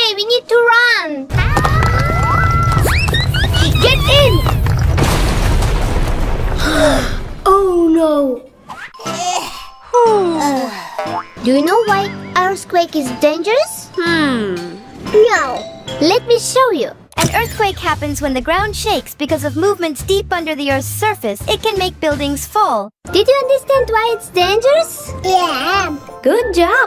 way. We need to run. Get in. Oh no. Do you know why earthquake is dangerous? No. Let me show you. An earthquake happens when the ground shakes because of movements deep under the Earth's surface. It can make buildings fall. Did you understand why it's dangerous? Yeah. Good job!